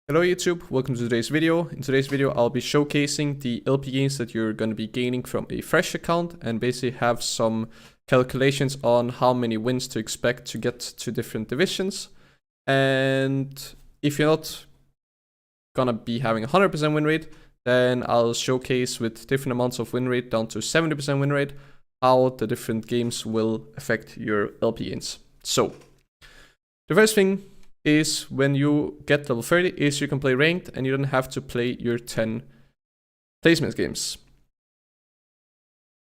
Hello YouTube, welcome to today's video. In today's video I'll be showcasing the LP gains that you're going to be gaining from a fresh account and basically have some calculations on how many wins to expect to get to different divisions. And if you're not gonna be having 100% win rate, then I'll showcase with different amounts of win rate down to 70% win rate how the different games will affect your LP gains. So the first thing is when you get level 30 is you can play ranked and you don't have to play your 10 placement games.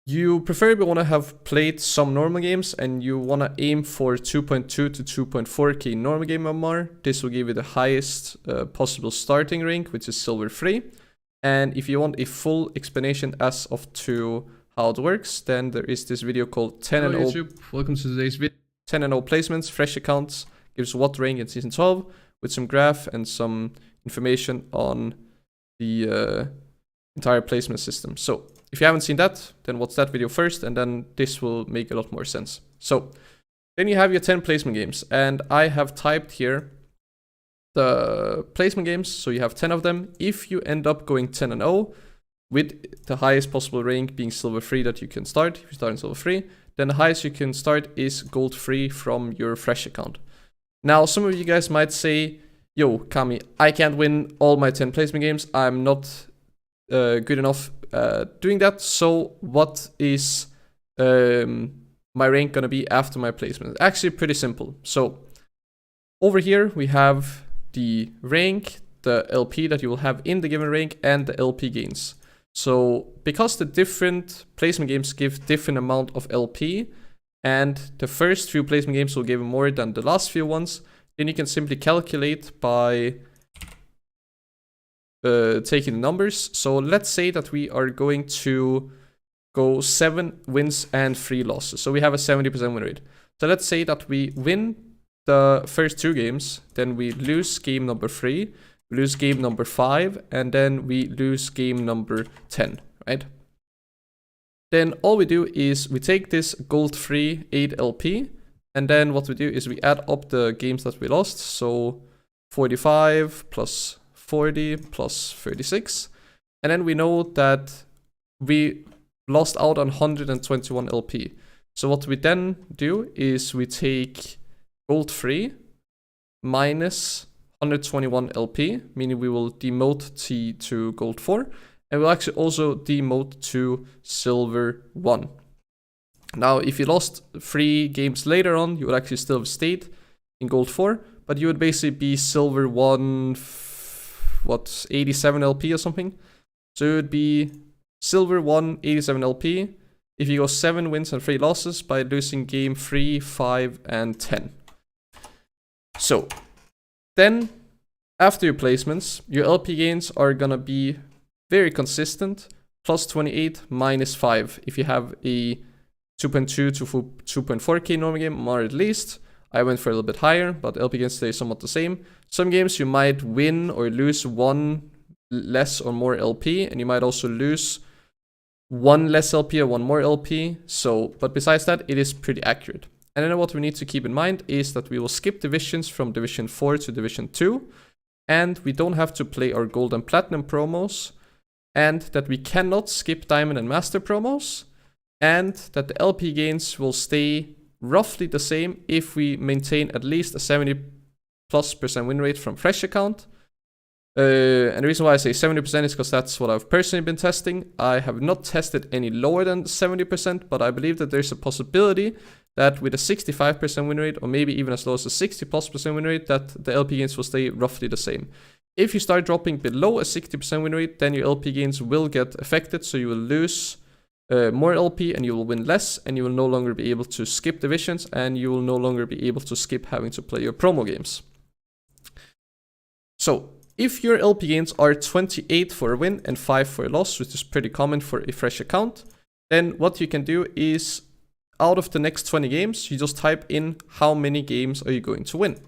You preferably want to have played some normal games and you want to aim for 2.2 to 2.4k normal game MMR. This will give you the highest possible starting rank, which is silver 3. And if you want a full explanation as of to how it works, then there is this video called 10 and 0. YouTube, welcome to today's video. 10 and 0 placements, fresh accounts. Gives what rank in season 12 with some graph and some information on the entire placement system. So if you haven't seen that, then watch that video first and then this will make a lot more sense. So then you have your 10 placement games and I have typed here the placement games. So you have 10 of them. If you end up going 10 and 0 with the highest possible rank being silver 3 that you can start, if you start in silver 3, then the highest you can start is gold 3 from your fresh account. Now, some of you guys might say, yo, Kami, I can't win all my 10 placement games. I'm not good enough doing that. So what is my rank going to be after my placement? Actually, pretty simple. So over here, we have the rank, the LP that you will have in the given rank, and the LP gains. So because the different placement games give different amount of LP, and the first few placement games will give more than the last few ones, then you can simply calculate by taking the numbers. So let's say that we are going to go 7 wins and 3 losses. So we have a 70% win rate. So let's say that we win the first 2 games, then we lose game number 3, lose game number 5, and then we lose game number 10, right? Then all we do is we take this gold 3 8 LP, and then what we do is we add up the games that we lost. So 45 plus 40 plus 36. And then we know that we lost out on 121 LP. So what we then do is we take gold 3 minus 121 LP, meaning we will demote T to gold 4. And we'll actually also demote to silver 1. Now, if you lost 3 games later on, you would actually still have stayed in gold 4, but you would basically be silver 1, 87 LP or something. So it would be silver 1, 87 LP if you go 7 wins and 3 losses by losing game 3, 5, and 10. So then, after your placements, your LP gains are gonna be very consistent, plus 28 minus 5. If you have a 2.2 to 2.4k normal game, or at least, I went for a little bit higher, but LP gains stay somewhat the same. Some games you might win or lose 1 less or more LP, and you might also lose 1 less LP or 1 more LP. So, but besides that, it is pretty accurate. And then what we need to keep in mind is that we will skip divisions from division 4 to division 2, and we don't have to play our gold and platinum promos, and that we cannot skip diamond and master promos, and that the LP gains will stay roughly the same if we maintain at least a 70+% win rate from fresh account. And the reason why I say 70% is because that's what I've personally been testing. I have not tested any lower than 70%, but I believe that there's a possibility that with a 65% win rate, or maybe even as low as a 60+% win rate, that the LP gains will stay roughly the same. If you start dropping below a 60% win rate, then your LP gains will get affected, so you will lose more LP and you will win less, and you will no longer be able to skip divisions, and you will no longer be able to skip having to play your promo games. So if your LP gains are 28 for a win and 5 for a loss, which is pretty common for a fresh account, then what you can do is out of the next 20 games, you just type in how many games are you going to win.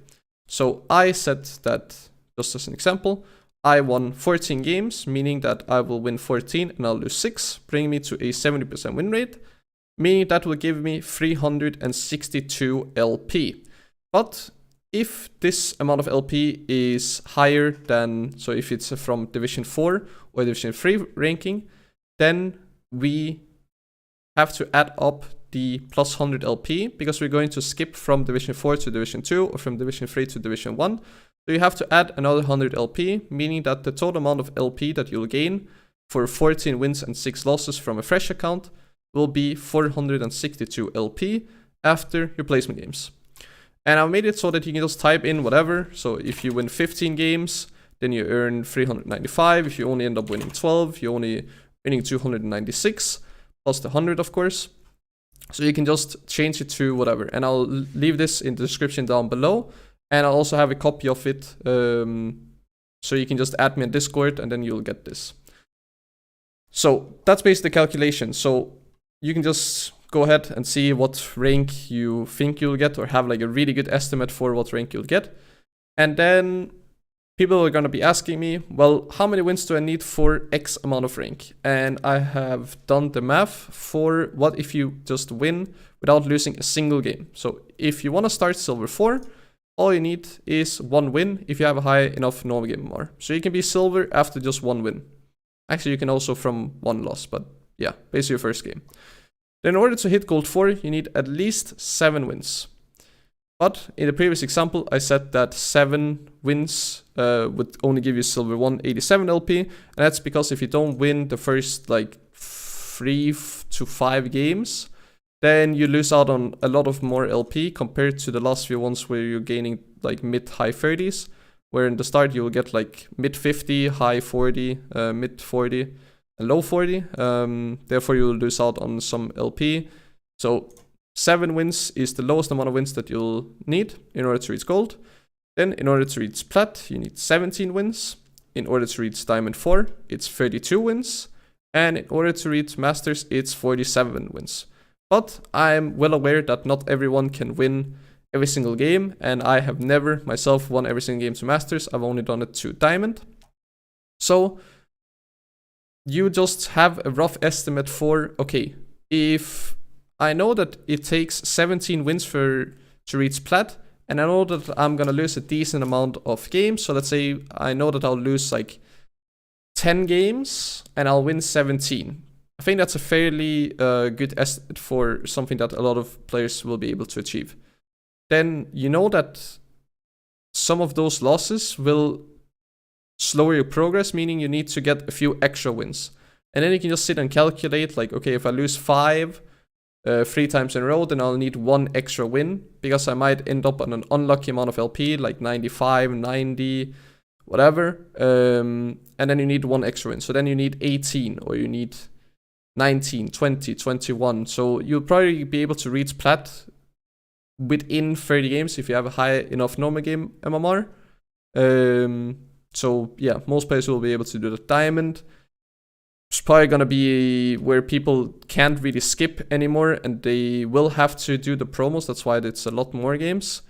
So I said that, just as an example, I won 14 games, meaning that I will win 14 and I'll lose 6, bringing me to a 70% win rate, meaning that will give me 362 LP. But if this amount of LP is higher than, so if it's from Division 4 or Division 3 ranking, then we have to add up the plus 100 LP, because we're going to skip from Division 4 to Division 2 or from Division 3 to Division 1. So you have to add another 100 LP, meaning that the total amount of LP that you'll gain for 14 wins and 6 losses from a fresh account will be 462 LP after your placement games. And I've made it so that you can just type in whatever. So if you win 15 games, then you earn 395. If you only end up winning 12, you're only earning 296, plus the 100, of course. So you can just change it to whatever. And I'll leave this in the description down below. And I'll also have a copy of it. So you can just add me on Discord and then you'll get this. So that's basically the calculation. So you can just go ahead and see what rank you think you'll get, or have like a really good estimate for what rank you'll get. And then people are going to be asking me, well, how many wins do I need for X amount of rank? And I have done the math for what if you just win without losing a single game. So if you want to start Silver 4, all you need is 1 win if you have a high enough normal game MMR. So you can be Silver after just 1 win. Actually, you can also from 1 loss, but yeah, basically your first game. Then in order to hit Gold 4, you need at least 7 wins. But in the previous example, I said that 7 wins would only give you Silver 1 87 LP. And that's because if you don't win the first like 3 to 5 games, then you lose out on a lot of more LP compared to the last few ones where you're gaining like mid-high 30s. Where in the start you will get like mid-50, high 40, mid-40. Low 40, therefore you will lose out on some LP. So 7 wins is the lowest amount of wins that you'll need in order to reach Gold. Then in order to reach Plat, you need 17 wins. In order to reach Diamond 4, it's 32 wins. And in order to reach Masters, it's 47 wins. But I'm well aware that not everyone can win every single game, and I have never myself won every single game to Masters. I've only done it to Diamond. So you just have a rough estimate for, okay, if I know that it takes 17 wins to reach Plat, and I know that I'm gonna lose a decent amount of games, so let's say I know that I'll lose like 10 games and I'll win 17. I think that's a fairly good estimate for something that a lot of players will be able to achieve. Then you know that some of those losses will slower your progress, meaning you need to get a few extra wins. And then you can just sit and calculate, like, okay, if I lose 5 3 times in a row, then I'll need 1 extra win, because I might end up on an unlucky amount of LP, like 95, 90, whatever. And then you need 1 extra win. So then you need 18, or you need 19, 20, 21. So you'll probably be able to reach Plat within 30 games if you have a high enough normal game MMR. So yeah, most players will be able to do the Diamond. It's probably gonna be where people can't really skip anymore, and they will have to do the promos. That's why it's a lot more games.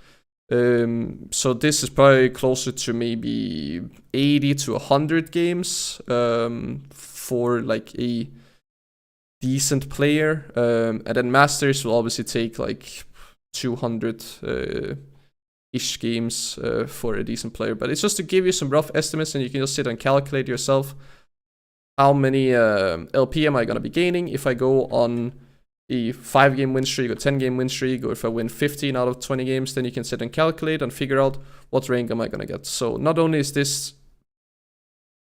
So this is probably closer to maybe 80 to 100 games for like a decent player. And then Masters will obviously take like 200 ish games for a decent player. But it's just to give you some rough estimates, and you can just sit and calculate yourself how many LP am I going to be gaining if I go on a 5-game win streak or 10-game win streak, or if I win 15 out of 20 games. Then you can sit and calculate and figure out what rank am I going to get. So not only is this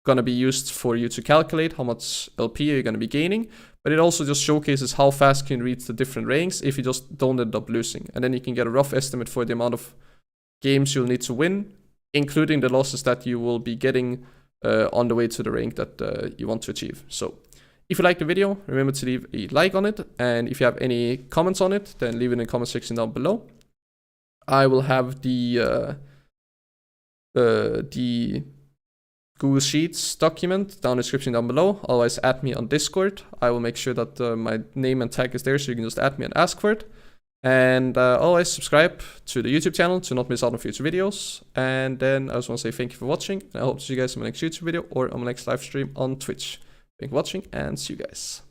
going to be used for you to calculate how much LP you're going to be gaining, but it also just showcases how fast you can reach the different ranks if you just don't end up losing. And then you can get a rough estimate for the amount of games you'll need to win, including the losses that you will be getting on the way to the rank that you want to achieve. So if you like the video, remember to leave a like on it, and if you have any comments on it, then leave it in the comment section down below. I will have the Google Sheets document down in the description down below. Otherwise, add me on Discord. I will make sure that my name and tag is there, so you can just add me and ask for it. And always subscribe to the YouTube channel to not miss out on future videos. And then I just want to say thank you for watching. I hope to see you guys in my next YouTube video or on my next live stream on Twitch. Thank you for watching, and see you guys.